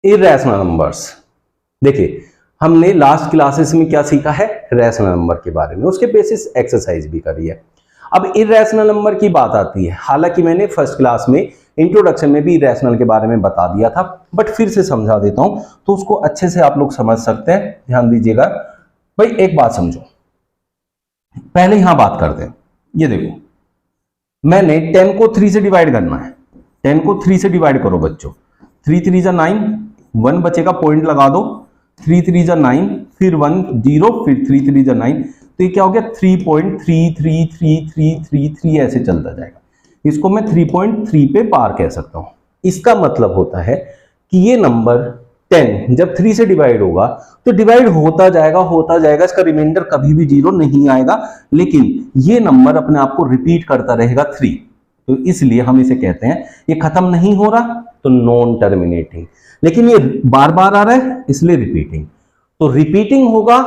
Irrational numbers. देखिए हमने last classes में क्या सीखा है, रैशनल नंबर के बारे में, उसके बेसिस एक्सरसाइज भी करी है। अब इरेशनल नंबर की बात आती है, हालांकि मैंने फर्स्ट क्लास में इंट्रोडक्शन में भी इरेशनल के बारे में बता दिया था, बट फिर से समझा देता हूं तो उसको अच्छे से आप लोग समझ सकते हैं। ध्यान दीजिएगा भाई, एक बात समझो, पहले यहां बात करते हैं। ये देखो, मैंने 10 को 3 से डिवाइड करना है, 10 को 3 से डिवाइड करो बच्चों, 3 3 जा 9, 1 बचेगा, पॉइंट लगा दो, 3 3 जा 9, फिर 1 0, फिर 3 3 जा 9, तो ये क्या हो गया 3.333333 ऐसे चलता जाएगा। इसको मैं 3.3 पे पार कह सकता हूं। इसका मतलब होता है कि ये नंबर 10 जब 3 से डिवाइड होगा तो डिवाइड होता जाएगा, इसका रिमाइंडर कभी भी 0 नहीं आएगा, लेकिन ये नंबर अपने आप को रिपीट करता रहेगा 3, तो इसलिए हम इसे कहते हैं ये खत्म नहीं हो रहा तो नॉन टर्मिनेटिंग, लेकिन ये बार बार आ रहा है इसलिए रिपीटिंग। तो रिपीटिंग होगा,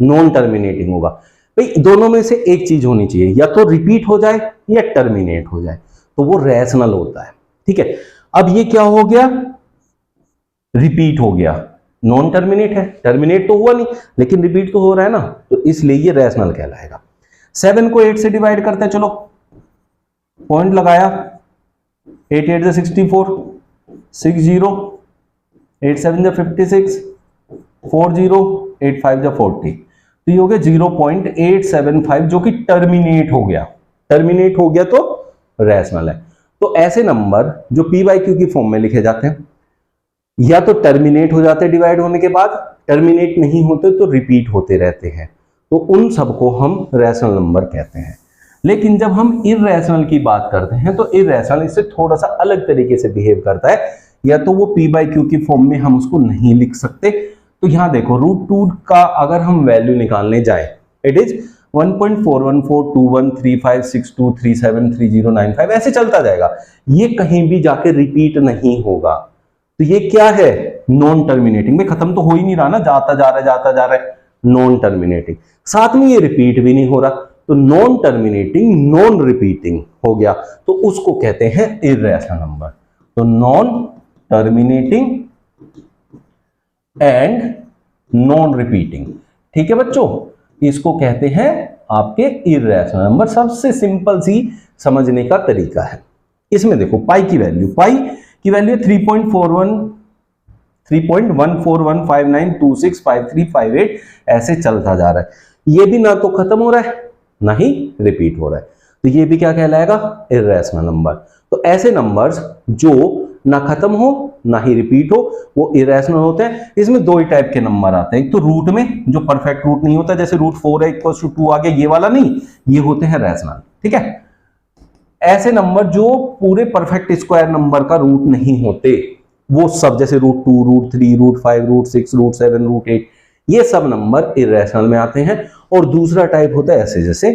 नॉन टर्मिनेटिंग होगा। भाई दोनों में से एक चीज होनी चाहिए, या तो रिपीट हो जाए या टर्मिनेट हो जाए, तो वो रैशनल होता है। ठीक है, अब ये क्या हो गया, रिपीट हो गया, नॉन टर्मिनेट है, टर्मिनेट तो हुआ नहीं लेकिन रिपीट तो हो रहा है ना, तो इसलिए ये रैशनल कहलाएगा। 7 को 8 से डिवाइड करते हैं, चलो पॉइंट लगाया, 8 8 64, 6 0, 8 7 56, 4 0, 8 5 40, तो ये हो गया 0.875 जो कि टर्मिनेट हो गया, टर्मिनेट हो गया तो रैशनल है। तो ऐसे नंबर जो पी बाई क्यू की फॉर्म में लिखे जाते हैं, या तो टर्मिनेट हो जाते हैं डिवाइड होने के बाद, टर्मिनेट नहीं होते तो रिपीट होते रहते हैं, तो उन सबको हम रैशनल नंबर कहते हैं। लेकिन जब हम इररेशनल की बात करते हैं तो इररेशनल इससे थोड़ा सा अलग तरीके से बिहेव करता है, या तो वो पी बाई क्यू की फॉर्म में हम उसको नहीं लिख सकते। तो यहां देखो √2 का अगर हम वैल्यू निकालने जाए, इट इज 1.41421356237309 ऐसे चलता जाएगा, ये कहीं भी जाके रिपीट नहीं होगा, तो ये क्या है, नॉन टर्मिनेटिंग में, खत्म तो हो ही नहीं रहा ना, जाता जा रहा है, नॉन टर्मिनेटिंग, साथ में ये रिपीट भी नहीं हो रहा, तो नॉन टर्मिनेटिंग नॉन रिपीटिंग हो गया, तो उसको कहते हैं इररेशनल नंबर। तो non terminating and non repeating, ठीक है बच्चों, इसको कहते हैं आपके इररेशनल नंबर। सबसे सिंपल सी समझने का तरीका है। इसमें देखो पाई की वैल्यू है 3.1415926535 ऐसे चलता जा रहा है, ये भी ना तो खत्म हो रहा है ना ही रिपीट हो रहा है, तो ये भी क्या कहलाएगा, इररेशनल नंबर। तो ऐसे नंबर्स जो ना खत्म हो ना ही रिपीट हो वो इररेशनल होते हैं। इसमें दो ही टाइप के नंबर आते हैं, एक तो रूट में जो परफेक्ट रूट नहीं होता, जैसे √4 है इक्वल टू 2 आ गया, ये वाला नहीं, ये होते हैं रैशनल। ठीक है, ऐसे नंबर जो पूरे परफेक्ट स्क्वायर नंबर का रूट नहीं होते, वो सब जैसे √2 √3 √5 √6 √7 √8, ये सब नंबर इररेशनल में आते हैं। और दूसरा टाइप होता है ऐसे जैसे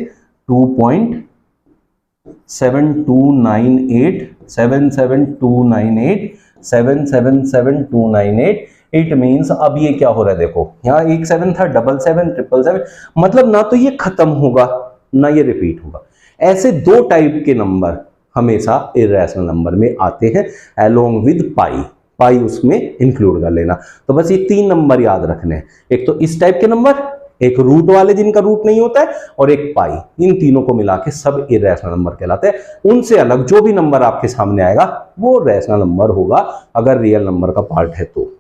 2.729877298 77779877778, इट मींस अब ये क्या हो रहा है, देखो यहां 1 7 था, 7 7 7 मतलब ना तो ये खत्म होगा ना ये रिपीट होगा। ऐसे दो टाइप के नंबर हमेशा इररेशनल नंबर में आते हैं, अलोंग विद पाई उसमें इंक्लूड कर लेना। तो बस ये 3 नंबर याद रखने हैं, एक तो इस टाइप के नंबर, एक रूट वाले जिनका रूट नहीं होता है, और एक पाई, इन तीनों को मिला के सब इररेशनल नंबर कहलाते हैं। उनसे अलग जो भी नंबर आपके सामने आएगा वो रैशनल नंबर होगा अगर रियल नंबर का पार्ट है तो।